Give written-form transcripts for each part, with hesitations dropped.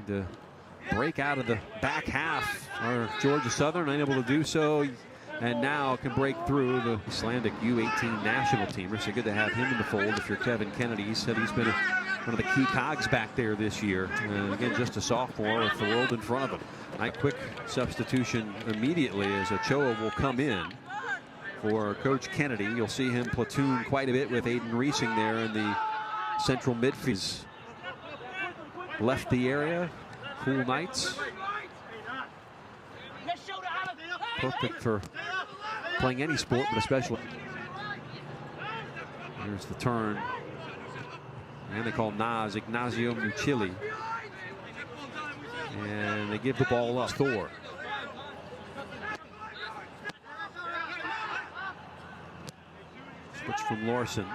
to break out of the back half. Or Georgia Southern unable to do so, and now can break through the Icelandic U18 national teamer. So good to have him in the fold. If you're Kevin Kennedy, he said he's been one of the key cogs back there this year. And again, just a sophomore with the world in front of him. Quick substitution immediately as Ochoa will come in for Coach Kennedy. You'll see him platoon quite a bit with Aiden Reesing there in the central midfield. Left the area. Cool nights. Perfect for playing any sport, but especially. Here's the turn. And they call Nas Ignacio Muchili. And they give the ball up. Thor. Switch from Laursen.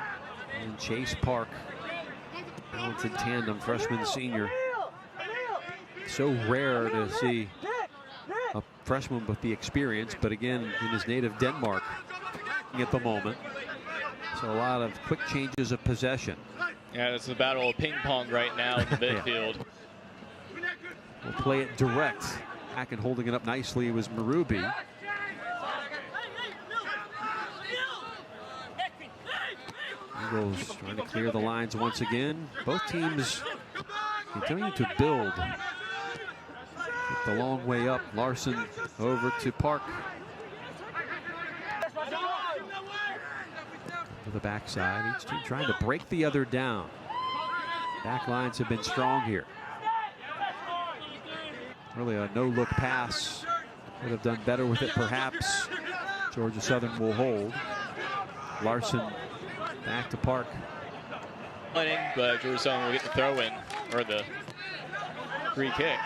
And Chase Park. Talented tandem, freshman, senior. So rare to see a freshman with the experience, but again, in his native Denmark at the moment. So a lot of quick changes of possession. Yeah, it's the battle of ping pong right now in the midfield. We'll play it direct. Back and holding it up nicely was Marubi. Eagles trying to clear the lines once again. Both teams continuing to build. The long way up. Laursen over to Park. To the backside. Each team trying to break the other down. Back lines have been strong here. Really a no-look pass. Would have done better with it perhaps. Georgia Southern will hold. Laursen back to Park. But Georgia Southern will get the throw in, or the free kick.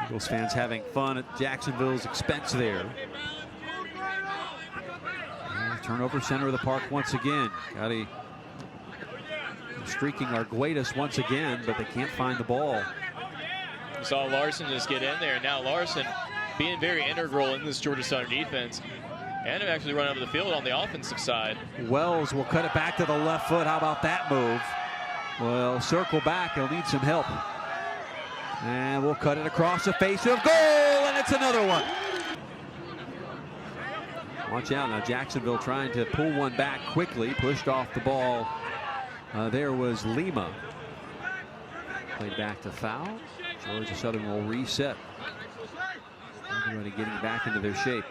Eagles fans having fun at Jacksonville's expense there. And turnover center of the park once again. Got streaking Arguedas once again, but they can't find the ball. We saw Laursen just get in there. Now Laursen being very integral in this Georgia Southern defense. And actually run over the field on the offensive side. Wells will cut it back to the left foot. How about that move? Well, circle back. He'll need some help. And we'll cut it across the face of goal, and it's another one. Watch out now. Jacksonville trying to pull one back quickly. Pushed off the ball. There was Lima. Played back to foul. Georgia Southern will reset. Everybody getting back into their shape.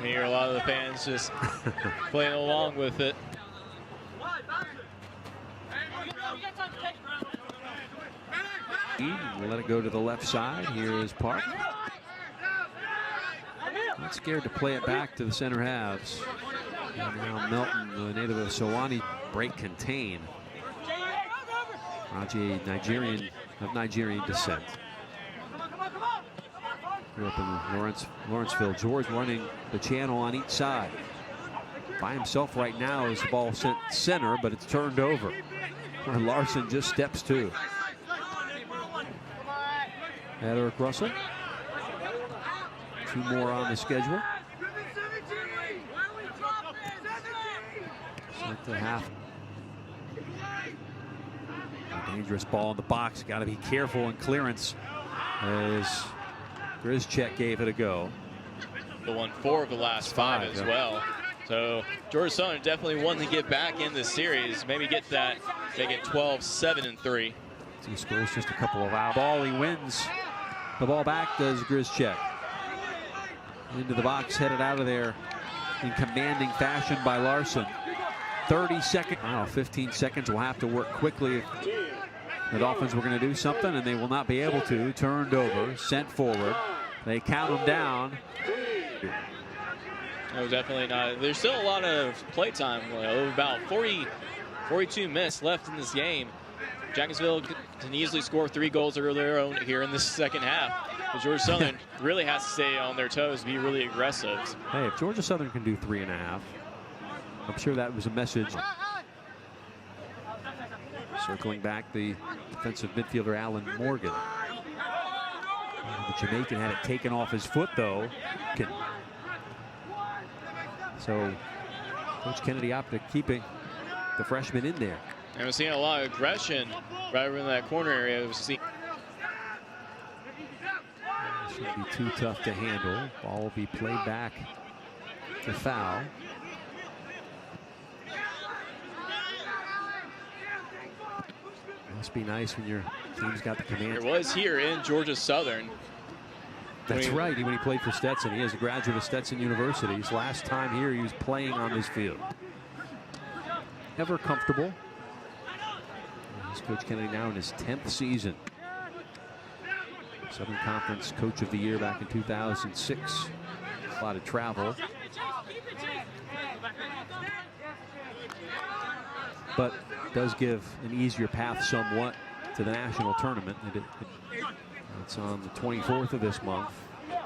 Here, a lot of the fans just playing along with it. We'll let it go to the left side. Here is Park. Not scared to play it back to the center halves. And now Melton, the native of Sewanee, break contain. Raji, of Nigerian descent. Grew up in Lawrenceville. George running the channel on each side. By himself right now as the ball sent center, but it's turned over. Where Laursen just steps to. Eric Russell. 2 more on the schedule. Sent to half. A dangerous ball in the box. Got to be careful in clearance as Grischek gave it a go. The won 4 of the last 5 as well. So Georgia Southern definitely one to get back in this series. Maybe get that, make it 12-7-3. 2 scores, just a couple of out. Ball, he wins. The ball back does Grischek. Into the box, headed out of there in commanding fashion by Laursen. 30 seconds. Wow, 15 seconds. Will have to work quickly. The Dolphins were going to do something, and they will not be able to. Turned over, sent forward. They count them down. No, definitely not. There's still a lot of play time. About 42 minutes left in this game. Jacksonville can easily score 3 goals of their own here in the second half. But Georgia Southern really has to stay on their toes, be really aggressive. Hey, if Georgia Southern can do 3.5, I'm sure that was a message. Circling back, the defensive midfielder Alan Morgan. The Jamaican had it taken off his foot, though. So Coach Kennedy opted keeping the freshman in there. And we're seeing a lot of aggression right over in that corner area. Shouldn't be too tough to handle. Ball will be played back to foul. Must be nice when your team's got the command. It was here in Georgia Southern. That's right. When he played for Stetson, he is a graduate of Stetson University. His last time here, he was playing on this field. Ever comfortable. He's Coach Kennedy now in his 10th season. Southern Conference Coach of the Year back in 2006. A lot of travel. But does give an easier path somewhat to the national tournament. It's on the 24th of this month.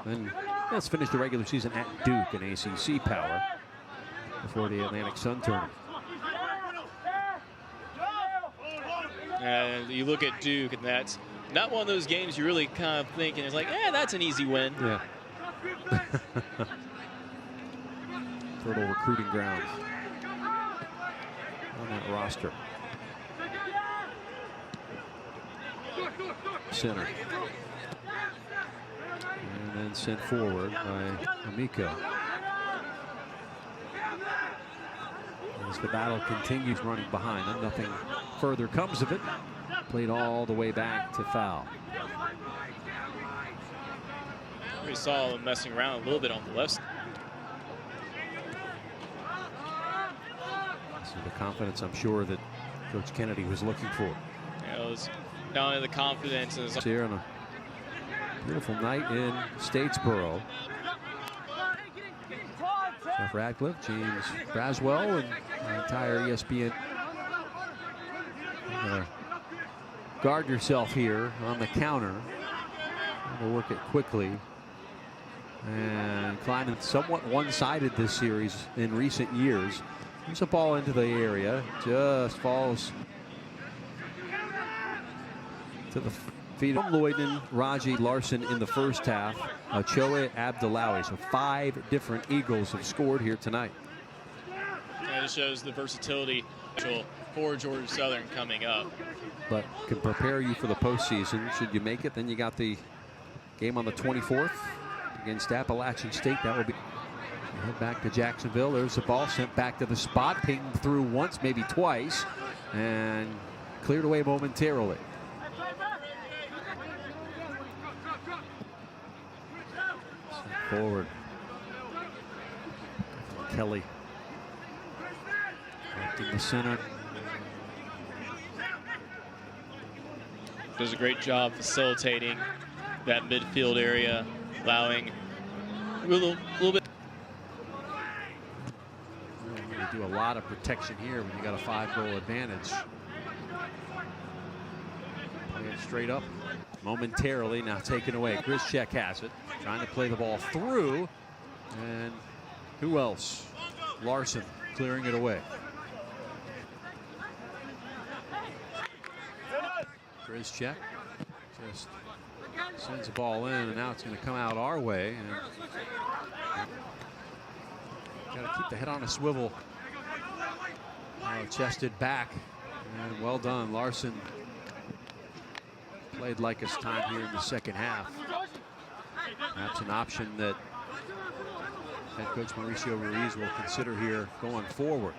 Then let's finish the regular season at Duke in ACC power before the Atlantic Sun tournament. And you look at Duke, and that's not one of those games you really kind of think, and it's like, that's an easy win. Yeah. Fertile recruiting ground on that roster. Center. And then sent forward by Amico. As the battle continues running behind them, nothing further comes of it. Played all the way back to foul. We saw them messing around a little bit on the left. So the confidence, I'm sure, that Coach Kennedy was looking for. It was not only the confidence. Here on a beautiful night in Statesboro. Jeff Radcliffe, James Braswell, and the entire ESPN. Guard yourself here on the counter. We'll work it quickly. And Kleinman somewhat one-sided this series in recent years. There's a ball into the area. Just falls to the feet of Lloyden, Raji, Laursen in the first half. Choe Abdullahi. So 5 different Eagles have scored here tonight. And it shows the versatility for Georgia Southern coming up. But can prepare you for the postseason. Should you make it, then you got the game on the 24th against Appalachian State. That will be. Head back to Jacksonville. There's the ball sent back to the spot. Pinged through once, maybe twice, and cleared away momentarily. Forward. Kelly. Left in the center. Does a great job facilitating that midfield area, allowing a little bit. You do a lot of protection here when you got a 5-goal advantage. Play it straight up. Momentarily now taken away. Grischek has it. Trying to play the ball through. And who else? Laursen clearing it away. Grischek just sends the ball in, and now it's going to come out our way. Got to keep the head on a swivel. Chested back, and well done. Laursen played like his time here in the second half. Perhaps an option that head coach Mauricio Ruiz will consider here going forward.